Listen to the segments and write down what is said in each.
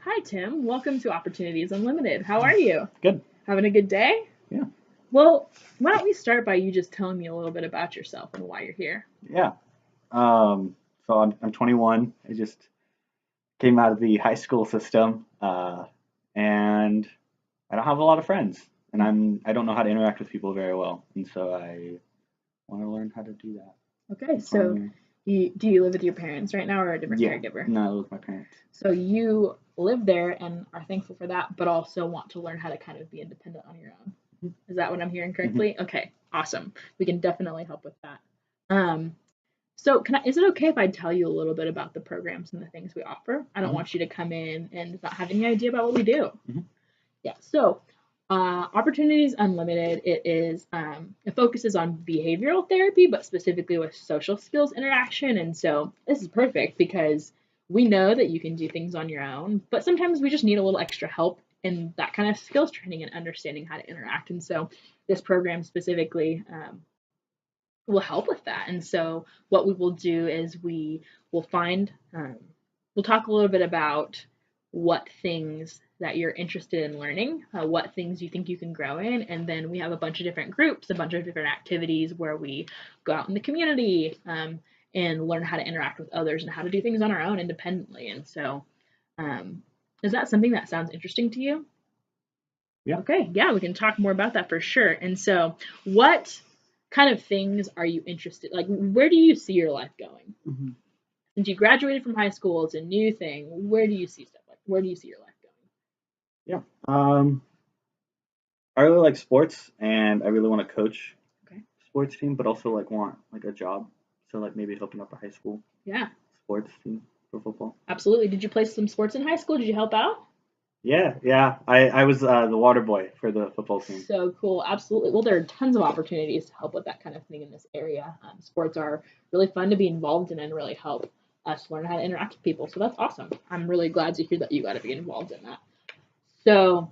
Hi, Tim. Welcome to Opportunities Unlimited. How are you? Good. Having a good day? Yeah. Well, why don't we start by you just telling me a little bit about yourself and why you're here? Yeah. So I'm 21. I just came out of the high school system, and I don't have a lot of friends, and I don't know how to interact with people very well, and so I want to learn how to do that. Okay, That's why I'm so here. do you live with your parents right now or a different Yeah. caregiver? No, I live with my parents. So you live there and are thankful for that, but also want to learn how to kind of be independent on your own. Is that what I'm hearing Hmm. correctly? Okay, awesome. We can definitely help with that. Um, So, is it okay if I tell you a little bit about the programs and the things we offer? I don't Hmm. want you to come in and not have any idea about what we do. Hmm. Yeah. So, Opportunities Unlimited. It focuses on behavioral therapy, but specifically with social skills interaction. And so this is perfect because we know that you can do things on your own, but sometimes we just need a little extra help in that kind of skills training and understanding how to interact. And so this program specifically will help with that. And so what we will do is we will find, we'll talk a little bit about what things that you're interested in learning, what things you think you can grow in, and then we have a bunch of different groups, a bunch of different activities where we go out in the community and learn how to interact with others and how to do things on our own independently. And so, um, is that something that sounds interesting to you? Yeah. Okay, yeah, we can talk more about that for sure. And so, what kind of things are you interested? Like, where do you see your life going? Hmm. Since you graduated from high school, it's a new thing. Where do you see stuff like? Where do you see your life going? Yeah. I really like sports, and I really want to coach Okay, sports team, but also like want like a job. So like maybe helping up a high school yeah, sports team for football. absolutely. Did you play some sports in high school? Did you help out? Yeah, yeah. I was the water boy for the football team. So cool, absolutely. Well, there are tons of opportunities to help with that kind of thing in this area. Sports are really fun to be involved in and really help us learn how to interact with people. So that's awesome. I'm really glad to hear that you got to be involved in that. So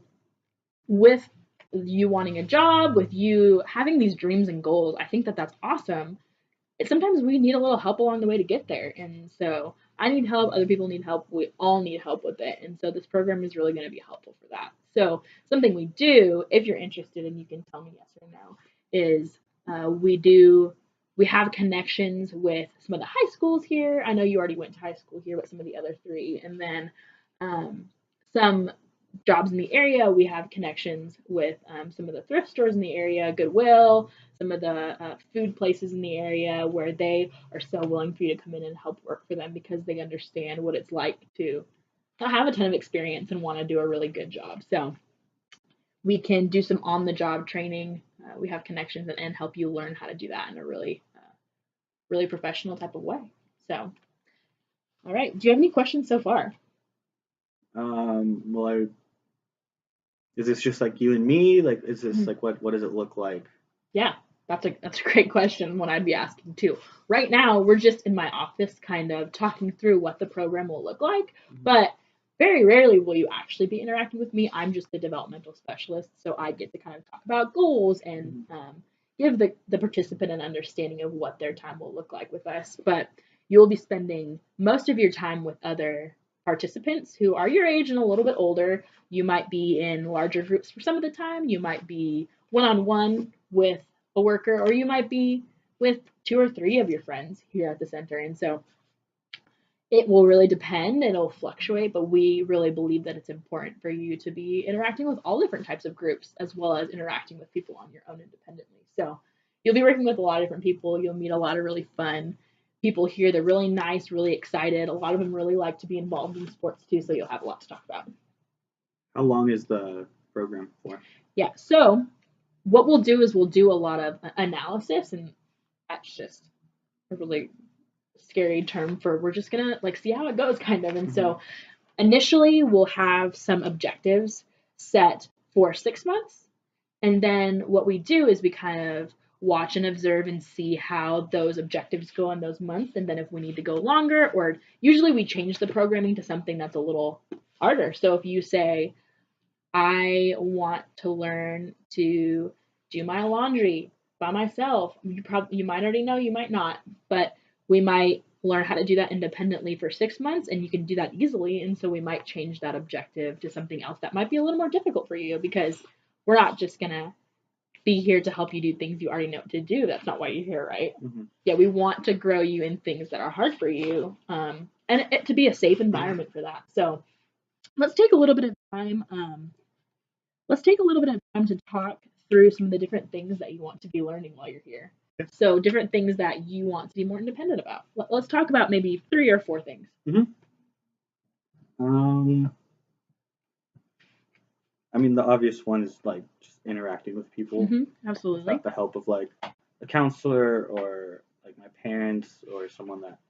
with you wanting a job, with you having these dreams and goals, I think that that's awesome. Sometimes we need a little help along the way to get there. And so I need help, other people need help, we all need help with it. And so this program is really going to be helpful for that. So, something we do, if you're interested and you can tell me yes or no, is we have connections with some of the high schools here. I know you already went to high school here, but some of the other three. And then um, some jobs in the area. We have connections with some of the thrift stores in the area, Goodwill, some of the food places in the area where they are so willing for you to come in and help work for them because they understand what it's like to not have a ton of experience and want to do a really good job. So we can do some on the job training. We have connections and help you learn how to do that in a really professional type of way. So, all right. Do you have any questions so far? Well, is this just like you and me? Like, is this Mhm. like what does it look like? Yeah, that's a great question. One I'd be asking too. Right now, we're just in my office, kind of talking through what the program will look like. Mhm. But very rarely will you actually be interacting with me. I'm just the developmental specialist, so I get to kind of talk about goals and Mhm. give the participant an understanding of what their time will look like with us. But you will be spending most of your time with other participants who are your age and a little bit older. You might be in larger groups for some of the time. You might be one on one with a worker, or you might be with two or three of your friends here at the center. And so it will really depend and it'll fluctuate, but we really believe that it's important for you to be interacting with all different types of groups as well as interacting with people on your own independently. So you'll be working with a lot of different people. You'll meet a lot of really fun people here. They're really nice, really excited. A lot of them really like to be involved in sports too, so you'll have a lot to talk about. How long is the program for? Yeah, so what we'll do is we'll do a lot of analysis, and that's just a really scary term for we're just gonna like see how it goes kind of. And Hmm. so initially we'll have some objectives set for 6 months, and then what we do is we kind of watch and observe and see how those objectives go in those months, and then if we need to go longer, or usually we change the programming to something that's a little harder. So if you say I want to learn to do my laundry by myself. You might already know, you might not, but we might learn how to do that independently for 6 months, and you can do that easily. And so we might change that objective to something else that might be a little more difficult for you, because we're not just going to be here to help you do things you already know what to do. That's not why you're here, right? Mm-hmm. Yeah, we want to grow you in things that are hard for you, and it to be a safe environment for that. So let's take a little bit of time. Let's take a little bit of time to talk through some of the different things that you want to be learning while you're here. Yeah. So different things that you want to be more independent about. Let's talk about maybe 3 or 4 things. I mean, the obvious one is like just interacting with people Absolutely. without the help of like a counselor or like my parents or someone that's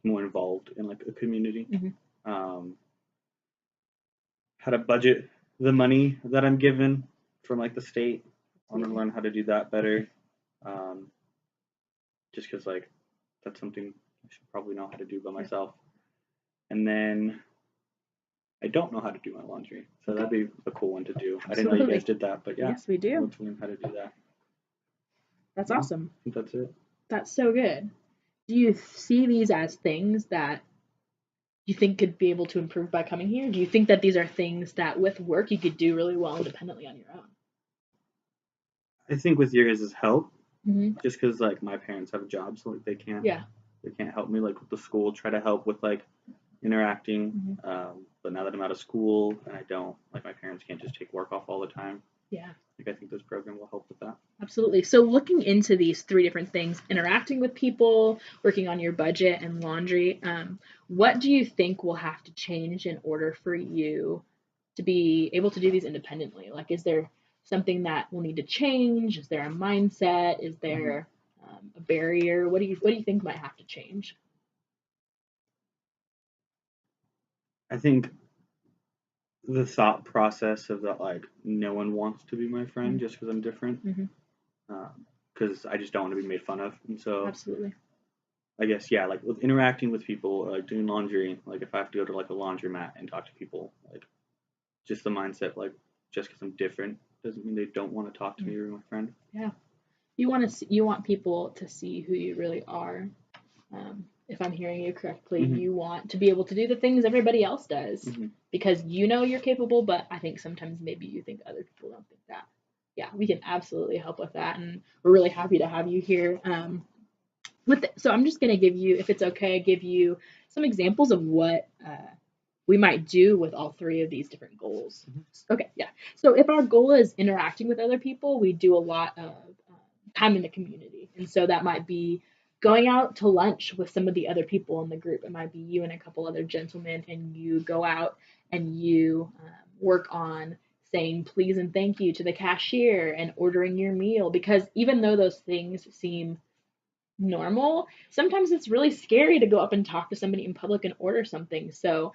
more involved in like a community. How to budget the money that I'm given from like the state. I want to learn how to do that better. Just because like that's something I should probably know how to do by myself. And then I don't know how to do my laundry, so that'd be a cool one to do. I didn't know you guys did that, but yeah. Yes, we do. Let's learn how to do that. That's awesome. I think that's it. That's so good. Do you see these as things that you think could be able to improve by coming here? Do you think that these are things that with work you could do really well independently on your own? I think with your guys' help, Mm-hmm. just because like my parents have jobs, so like they can't help me like with the school. Try to help with like interacting. But now that I'm out of school and I don't, like my parents can't just take work off all the time. Yeah. Like I think this program will help with that. Absolutely. So looking into these 3 different things, interacting with people, working on your budget, and laundry, what do you think will have to change in order for you to be able to do these independently? Like, is there something that will need to change? Is there a mindset? Is there a barrier? What do you think might have to change? I think the thought process of that, like, no one wants to be my friend just because I'm different. Because I just don't want to be made fun of. And so, absolutely. I guess, yeah, like with interacting with people, like doing laundry, like if I have to go to like a laundromat and talk to people, like just the mindset, like just because I'm different doesn't mean they don't want to talk to me or my friend. Yeah. You want people to see who you really are. If I'm hearing you correctly, you want to be able to do the things everybody else does because you know you're capable, but I think sometimes maybe you think other people don't think that. Yeah, we can absolutely help with that, and we're really happy to have you here. So I'm just going to give you, if it's okay, give you some examples of what we might do with all 3 of these different goals. Okay, yeah. So if our goal is interacting with other people, we do a lot of time in the community. And so that might be going out to lunch with some of the other people in the group. It might be you and a couple other gentlemen, and you go out and you work on saying please and thank you to the cashier and ordering your meal, because even though those things seem normal, sometimes it's really scary to go up and talk to somebody in public and order something. So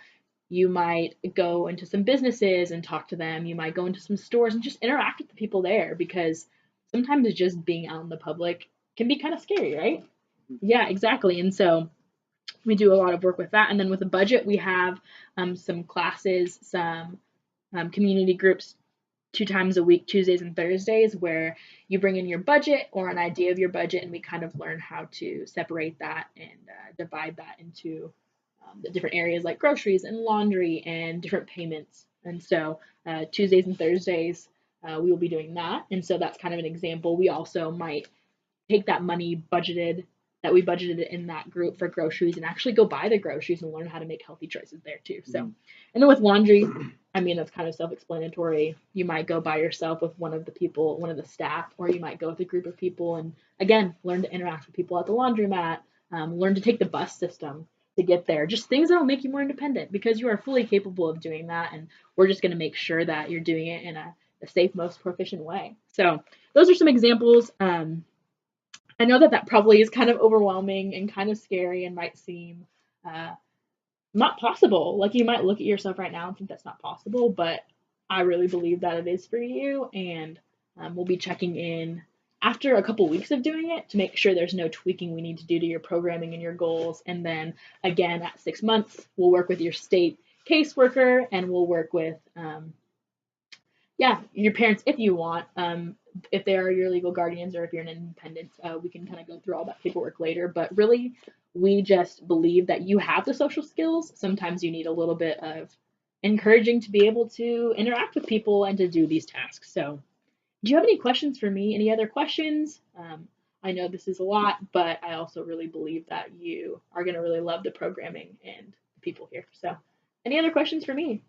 you might go into some businesses and talk to them. You might go into some stores and just interact with the people there, because sometimes just being out in the public can be kind of scary, right? Yeah, exactly. And so we do a lot of work with that. And then with the budget, we have some classes, some community groups 2 times a week, Tuesdays and Thursdays, where you bring in your budget or an idea of your budget, and we kind of learn how to separate that and divide that into the different areas like groceries and laundry and different payments. And so Tuesdays and Thursdays, we will be doing that. And so that's kind of an example. We also might take that money that we budgeted in that group for groceries and actually go buy the groceries and learn how to make healthy choices there too. So, and then with laundry, I mean, that's kind of self-explanatory. You might go by yourself with one of the staff, or you might go with a group of people and again, learn to interact with people at the laundromat, learn to take the bus system to get there. Just things that will make you more independent, because you are fully capable of doing that. And we're just going to make sure that you're doing it in a safe, most proficient way. So those are some examples. I know that probably is kind of overwhelming and kind of scary and might seem not possible. Like you might look at yourself right now and think that's not possible, but I really believe that it is for you. And we'll be checking in after a couple weeks of doing it to make sure there's no tweaking we need to do to your programming and your goals. And then again, at 6 months, we'll work with your state caseworker, and we'll work with your parents if you want. If they are your legal guardians or if you're an independent, we can kind of go through all that paperwork later. But really, We just believe that you have the social skills. Sometimes you need a little bit of encouraging to be able to interact with people and to do these tasks. So, do you have any questions for me? Any other questions? I know this is a lot, but I also really believe that you are going to really love the programming and the people here. So, any other questions for me?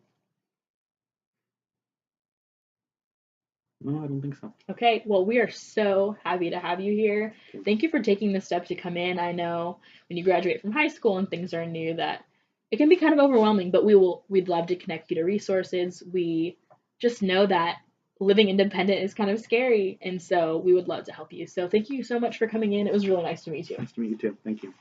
No, I don't think so. Okay, well, we are so happy to have you here. Thank you for taking the step to come in. I know when you graduate from high school and things are new that it can be kind of overwhelming, but we'd love to connect you to resources. We just know that living independent is kind of scary, and so we would love to help you. So thank you so much for coming in. It was really nice to meet you. Nice to meet you too. Thank you.